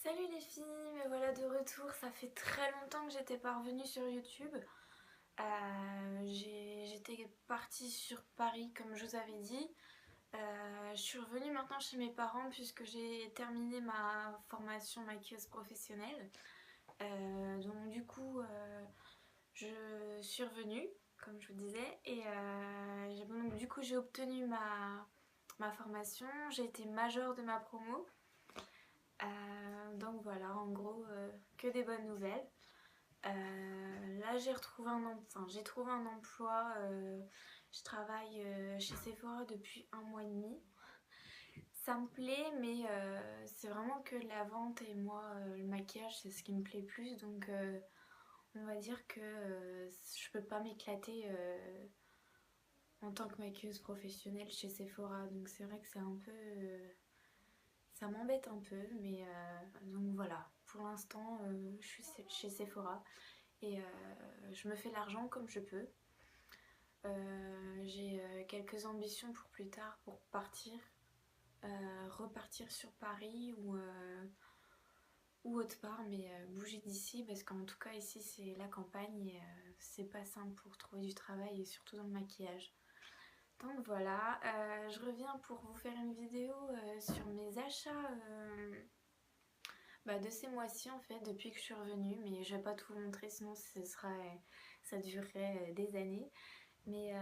Salut les filles, me voilà de retour. Ça fait très longtemps que j'étais pas revenue sur YouTube. J'étais partie sur Paris comme je vous avais dit. Je suis revenue maintenant chez mes parents puisque j'ai terminé ma formation maquilleuse professionnelle. Donc du coup, je suis revenue, comme je vous disais, et donc, du coup j'ai obtenu ma formation. J'ai été majeure de ma promo. Donc voilà, en gros, que des bonnes nouvelles. Là, j'ai trouvé un emploi. Je travaille chez Sephora depuis 1 mois et demi. Ça me plaît, mais c'est vraiment que la vente et moi, le maquillage, c'est ce qui me plaît plus. Donc, on va dire que je peux pas m'éclater en tant que maquilleuse professionnelle chez Sephora. Donc, c'est vrai que c'est un peu. Ça m'embête un peu, mais donc voilà. Pour l'instant, je suis chez Sephora et je me fais l'argent comme je peux. J'ai quelques ambitions pour plus tard, pour repartir sur Paris ou autre part, mais bouger d'ici parce qu'en tout cas ici c'est la campagne et c'est pas simple pour trouver du travail et surtout dans le maquillage. Donc voilà, je reviens pour vous faire une vidéo sur mes achats de ces mois-ci en fait, depuis que je suis revenue, mais je vais pas tout vous montrer sinon ça durerait des années. Mais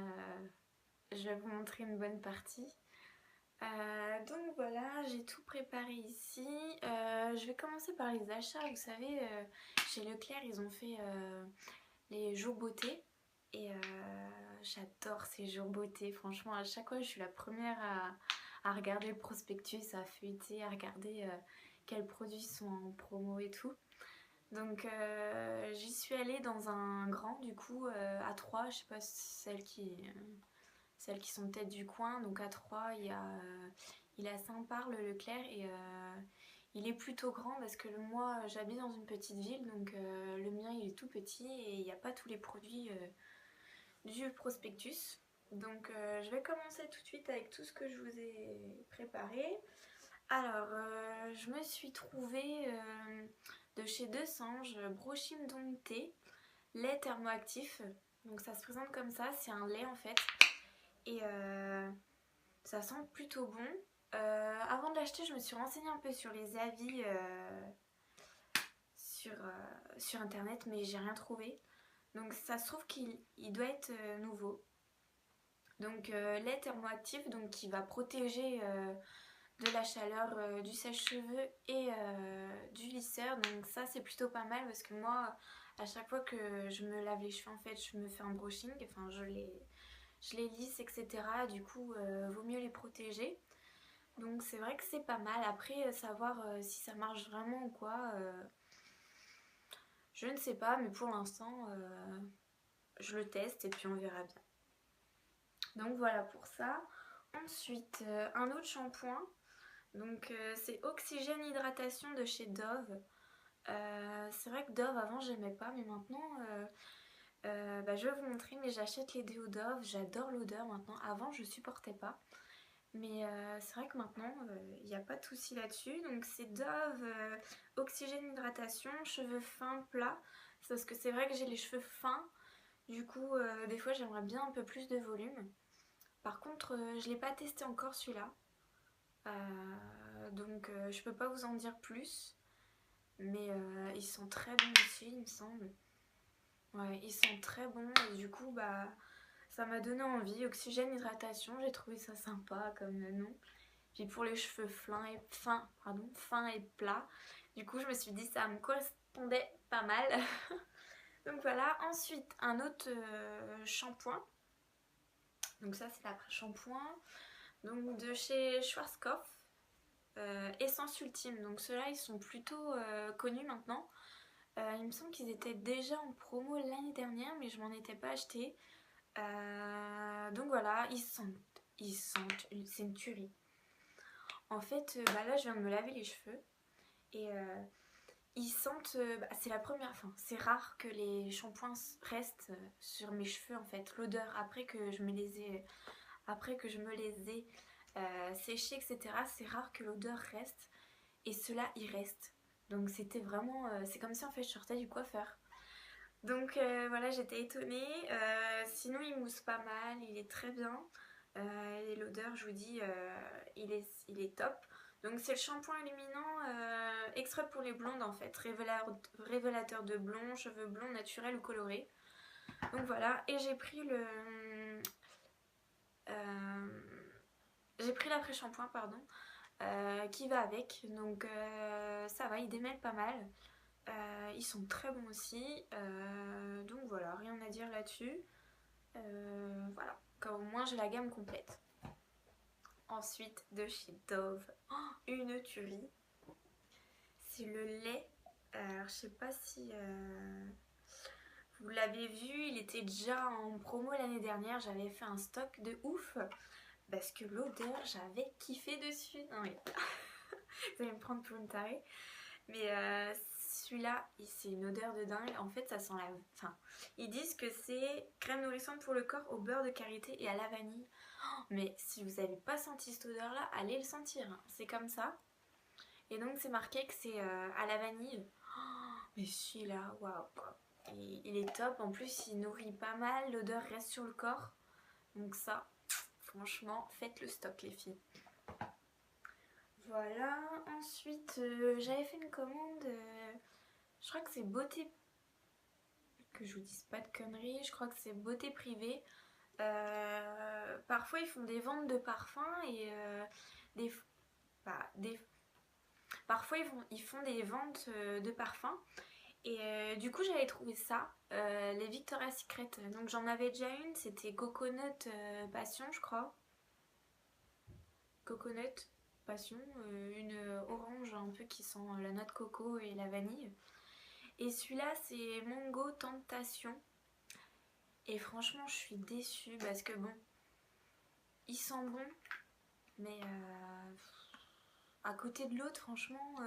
je vais vous montrer une bonne partie. Donc voilà, j'ai tout préparé ici. Je vais commencer par les achats. Vous savez, chez Leclerc, ils ont fait les jours beauté. Et j'adore ces jours beauté. Franchement, à chaque fois, je suis la première à regarder le prospectus, à feuilleter, à regarder quels produits sont en promo et tout. Donc j'y suis allée dans un grand, du coup, à Troyes. Je sais pas celles qui sont peut-être du coin. Donc à Troyes, il est à Saint-Parle, Leclerc, et il est plutôt grand parce que moi j'habite dans une petite ville, donc le mien il est tout petit et il n'y a pas tous les produits du prospectus. Donc je vais commencer tout de suite avec tout ce que je vous ai préparé. Alors je me suis trouvée de chez Deux Sanges Brochine Dompté lait thermoactif. Donc ça se présente comme ça, c'est un lait en fait. Et ça sent plutôt bon. Avant de l'acheter, je me suis renseignée un peu sur les avis sur internet, mais j'ai rien trouvé. Donc ça se trouve qu'il doit être nouveau. Donc lait thermoactif, donc qui va protéger de la chaleur du sèche-cheveux et du lisseur. Donc ça c'est plutôt pas mal parce que moi à chaque fois que je me lave les cheveux en fait je me fais un brushing, enfin je les lisse etc. Du coup vaut mieux les protéger. Donc c'est vrai que c'est pas mal. Après savoir si ça marche vraiment ou quoi, je ne sais pas, mais pour l'instant je le teste et puis on verra bien. Donc voilà pour ça. Ensuite un autre shampoing. Donc c'est Oxygène Hydratation de chez Dove. C'est vrai que Dove avant j'aimais pas, mais maintenant je vais vous montrer, mais j'achète les déos Dove, j'adore l'odeur maintenant. Avant je supportais pas, mais c'est vrai que maintenant il n'y a pas de souci là-dessus. Donc c'est Dove Oxygène Hydratation, cheveux fins plats. C'est parce que c'est vrai que j'ai les cheveux fins, du coup des fois j'aimerais bien un peu plus de volume. Par contre je l'ai pas testé encore celui-là. Donc je peux pas vous en dire plus, mais ils sont très bons aussi il me semble. Ouais, ils sont très bons et du coup ça m'a donné envie. Oxygène hydratation, j'ai trouvé ça sympa comme nom. Puis pour les cheveux fins et plats, du coup je me suis dit ça me correspondait pas mal. Donc voilà, ensuite un autre shampoing. Donc ça c'est l'après-shampoing. Donc de chez Schwarzkopf. Essence Ultime, donc ceux-là ils sont plutôt connus maintenant. Il me semble qu'ils étaient déjà en promo l'année dernière, mais je m'en étais pas acheté. Donc voilà, c'est une tuerie. En fait, là je viens de me laver les cheveux et ils sentent, c'est la première, enfin c'est rare que les shampoings restent sur mes cheveux en fait. L'odeur après que je me les ai séchés, etc. C'est rare que l'odeur reste. Et ceux-là, ils restent. Donc c'était vraiment, c'est comme si en fait je sortais du coiffeur. Donc voilà, j'étais étonnée. Sinon il mousse pas mal, il est très bien. Et l'odeur, je vous dis, il est top. Donc c'est le shampoing illuminant extrait pour les blondes en fait, révélateur de blond, cheveux blonds naturels ou colorés. Donc voilà, et j'ai pris l'après-shampoing pardon, qui va avec. Donc ça va, il démêle pas mal. Ils sont très bons aussi. Donc voilà, rien à dire là-dessus. Voilà, comme au moins j'ai la gamme complète. Ensuite, de chez Dove, une tuerie. C'est le lait. Alors, je sais pas si vous l'avez vu, il était déjà en promo l'année dernière. J'avais fait un stock de ouf parce que l'odeur, j'avais kiffé dessus. Non, mais vous allez me prendre pour une tarée. Mais celui-là, c'est une odeur de dingue. En fait, ça sent la... Enfin, ils disent que c'est crème nourrissante pour le corps au beurre de karité et à la vanille. Mais si vous n'avez pas senti cette odeur là, allez le sentir, c'est comme ça. Et donc c'est marqué que c'est à la vanille. Mais celui-là, waouh, il est top. En plus il nourrit pas mal, l'odeur reste sur le corps. Donc ça, franchement, faites le stock les filles. Voilà, ensuite j'avais fait une commande, je crois que c'est Beauté, que je vous dise pas de conneries, je crois que c'est Beauté Privée. Parfois ils font des ventes de parfums et parfois ils font des ventes de parfums. Et du coup j'avais trouvé ça, les Victoria's Secret. Donc j'en avais déjà une, c'était Coconut Passion je crois. Coconut Passion, une orange un peu qui sent la noix de coco et la vanille. Et celui-là c'est Mango Tentation. Et franchement je suis déçue parce que bon, il sent bon, mais à côté de l'autre franchement...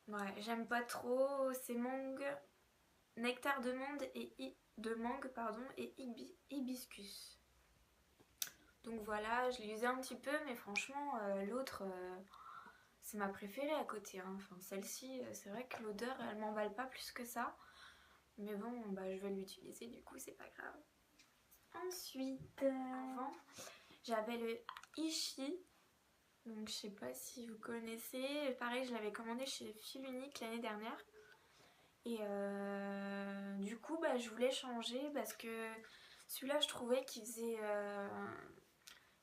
ouais, j'aime pas trop, c'est mangue, nectar de mangue et hibiscus. Donc voilà, je l'ai usé un petit peu, mais franchement, l'autre, c'est ma préférée à côté. Hein. Enfin, celle-ci, c'est vrai que l'odeur, elle m'emballe pas plus que ça. Mais bon, bah, je vais l'utiliser, du coup, c'est pas grave. Ensuite, avant, j'avais le Ishi. Donc, je sais pas si vous connaissez. Pareil, je l'avais commandé chez Fil Unique l'année dernière. Et du coup, bah, je voulais changer parce que celui-là, je trouvais qu'il faisait...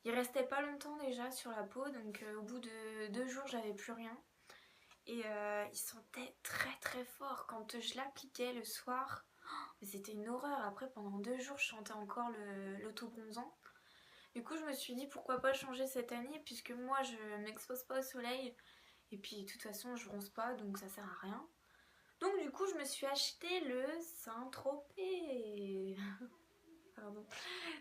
il restait pas longtemps déjà sur la peau, donc au bout de 2 jours, j'avais plus rien. Et il sentait très très fort quand je l'appliquais le soir. Oh, c'était une horreur. Après, pendant 2 jours, je sentais encore l'auto-bronzant. Du coup, je me suis dit pourquoi pas changer cette année, puisque moi, je m'expose pas au soleil. Et puis, de toute façon, je bronze pas, donc ça sert à rien. Donc du coup je me suis acheté le Saint-Tropez. Pardon.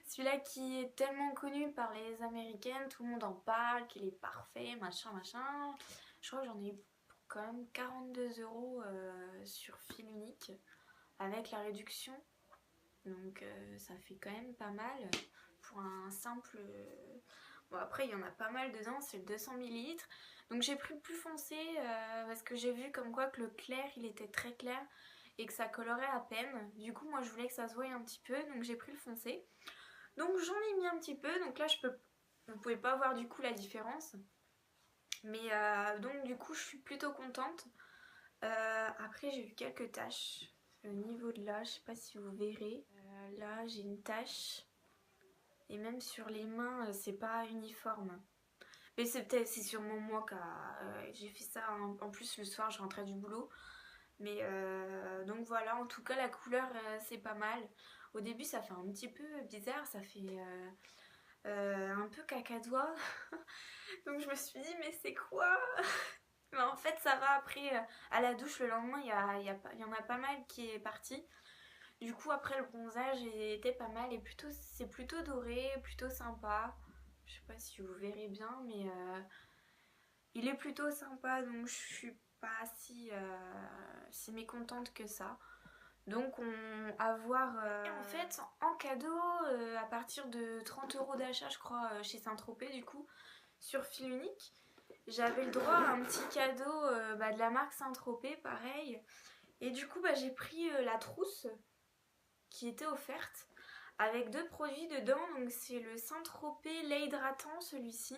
Celui-là qui est tellement connu par les américaines, tout le monde en parle, qu'il est parfait, machin machin. Je crois que j'en ai eu pour quand même 42 € sur Fil Unique avec la réduction. Donc ça fait quand même pas mal pour un simple... Bon après il y en a pas mal dedans, c'est le 200 ml. Donc j'ai pris le plus foncé parce que j'ai vu comme quoi que le clair il était très clair et que ça colorait à peine. Du coup moi je voulais que ça se voie un petit peu, donc j'ai pris le foncé. Donc j'en ai mis un petit peu, donc là vous pouvez pas voir du coup la différence. Mais donc du coup je suis plutôt contente. Après j'ai eu quelques taches au niveau de là, je sais pas si vous verrez. Là j'ai une tache. Et même sur les mains, c'est pas uniforme. Mais c'est sûrement moi qui j'ai fait ça en plus le soir, je rentrais du boulot. Mais donc voilà, en tout cas la couleur c'est pas mal. Au début ça fait un petit peu bizarre, ça fait un peu cacadois. Donc je me suis dit mais c'est quoi? Mais en fait ça va après, à la douche le lendemain il y en a pas mal qui est parti. Du coup après le bronzage était pas mal et c'est plutôt doré, plutôt sympa. Je sais pas si vous verrez bien mais il est plutôt sympa donc je suis pas si mécontente que ça. Donc à voir. Et en fait en cadeau à partir de 30 € d'achat je crois chez Saint-Tropez du coup sur Fil Unique. j'avais le droit à un petit cadeau de la marque Saint-Tropez, pareil. Et du coup, j'ai pris la trousse qui était offerte avec 2 produits dedans. Donc c'est le Saint-Tropez lait hydratant, celui-ci.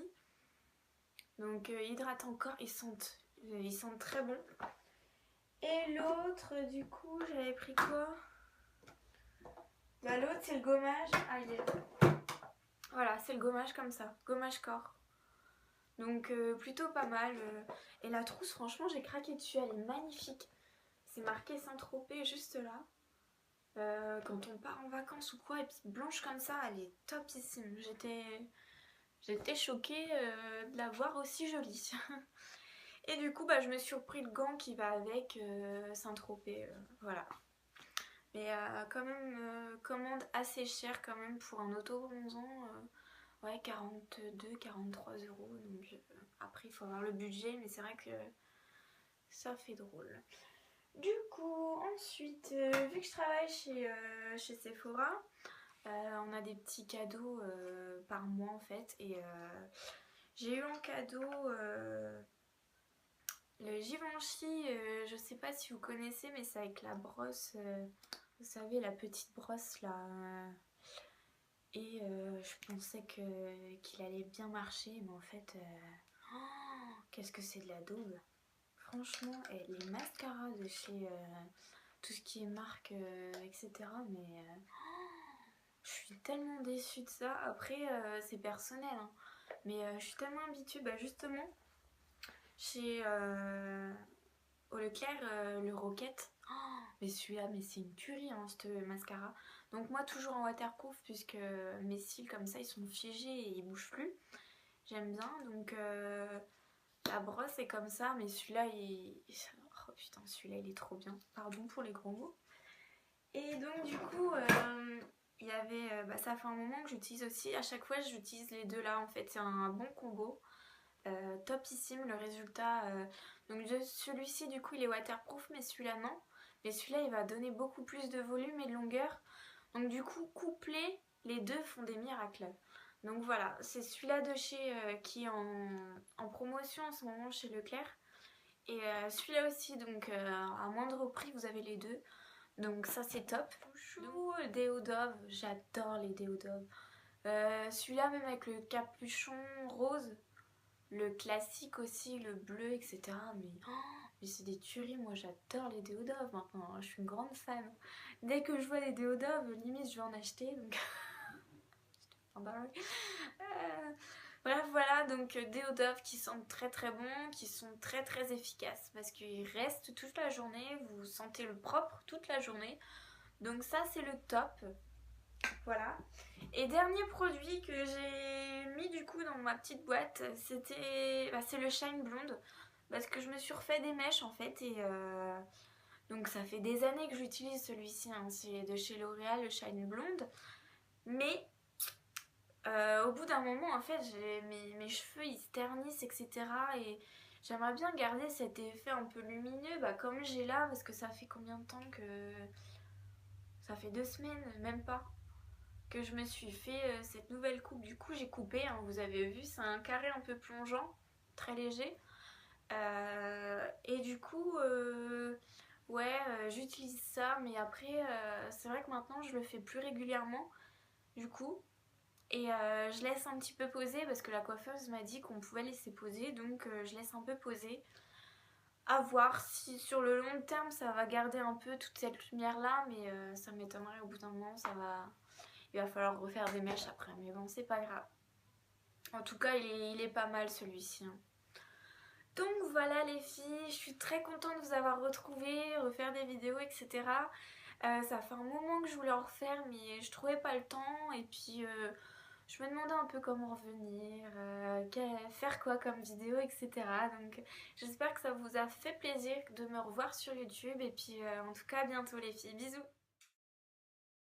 Donc hydratant corps, ils sentent très bon. Et l'autre, du coup, j'avais pris quoi? L'autre, c'est le gommage. Ah, il est là. Voilà, c'est le gommage comme ça, gommage corps. Donc plutôt pas mal. Et la trousse, franchement, j'ai craqué dessus, elle est magnifique. C'est marqué Saint-Tropez juste là. Quand on part en vacances ou quoi, et puis blanche comme ça, elle est topissime. J'étais choquée de la voir aussi jolie. Et du coup, je me suis repris le gant qui va avec Saint-Tropez. Voilà. Mais quand même, commande assez chère quand même pour un autobronzant. Ouais, 42-43 euros. Donc après, il faut avoir le budget, mais c'est vrai que ça fait drôle. Du coup, ensuite, vu que je travaille chez Sephora, on a des petits cadeaux par mois en fait. Et j'ai eu en cadeau le Givenchy. Je sais pas si vous connaissez, mais c'est avec la brosse. Vous savez, la petite brosse là. Et je pensais qu'il allait bien marcher, mais en fait, qu'est-ce que c'est de la daube. Franchement, et les mascaras de chez tout ce qui est marque, etc. Mais je suis tellement déçue de ça. Après, c'est personnel, hein. Mais je suis tellement habituée, justement, chez au Leclerc, le Rocket. Mais celui-là, mais c'est une tuerie, hein, ce mascara. Donc moi, toujours en waterproof, puisque mes cils, comme ça, ils sont figés et ils bougent plus. J'aime bien, donc la brosse est comme ça, mais celui-là, oh putain, celui-là, il est trop bien. Pardon pour les gros mots. Et donc, du coup, il y avait... ça fait un moment que j'utilise aussi. À chaque fois, j'utilise les deux là, en fait. C'est un bon combo. Topissime, le résultat. Donc, celui-ci, du coup, il est waterproof, mais celui-là, non. Mais celui-là, il va donner beaucoup plus de volume et de longueur. Donc, du coup, couplés, les deux font des miracles. Donc voilà, c'est celui-là de chez qui est en promotion en ce moment chez Leclerc. Et celui-là aussi, donc à moindre prix, vous avez les deux. Donc ça, c'est top. Chou, le déo Dove, j'adore les déos Dove. Celui-là, même avec le capuchon rose, le classique aussi, le bleu, etc. Mais c'est des tueries, moi j'adore les déos Dove maintenant, je suis une grande fan. Dès que je vois les déos Dove, limite je vais en acheter. Donc... Bref, voilà, donc déo Dove qui sentent très très bon, qui sont très très efficaces parce qu'ils restent toute la journée, vous sentez le propre toute la journée. Donc ça, c'est le top. Voilà. Et dernier produit que j'ai mis du coup dans ma petite boîte, c'est le Shine Blonde. Parce que je me suis refait des mèches en fait. Et donc ça fait des années que j'utilise celui-ci. Hein. C'est de chez L'Oréal, le Shine Blonde. Mais au bout d'un moment, en fait, mes cheveux ils se ternissent, etc. Et j'aimerais bien garder cet effet un peu lumineux, comme j'ai là. Parce que ça fait combien de temps que... Ça fait 2 semaines, même pas, que je me suis fait cette nouvelle coupe. Du coup, j'ai coupé, hein, vous avez vu, c'est un carré un peu plongeant, très léger. Et du coup, j'utilise ça, mais après, c'est vrai que maintenant, je le fais plus régulièrement, du coup. Et je laisse un petit peu poser parce que la coiffeuse m'a dit qu'on pouvait laisser poser, donc je laisse un peu poser. À voir si sur le long terme ça va garder un peu toute cette lumière là, mais ça m'étonnerait au bout d'un moment, il va falloir refaire des mèches après, mais bon, c'est pas grave. En tout cas, il est pas mal celui-ci. Hein. Donc voilà les filles, je suis très contente de vous avoir retrouvées, refaire des vidéos, etc. Ça fait un moment que je voulais en refaire, mais je trouvais pas le temps, et puis je me demandais un peu comment revenir, faire quoi comme vidéo, etc. Donc j'espère que ça vous a fait plaisir de me revoir sur YouTube, et puis en tout cas à bientôt les filles, bisous.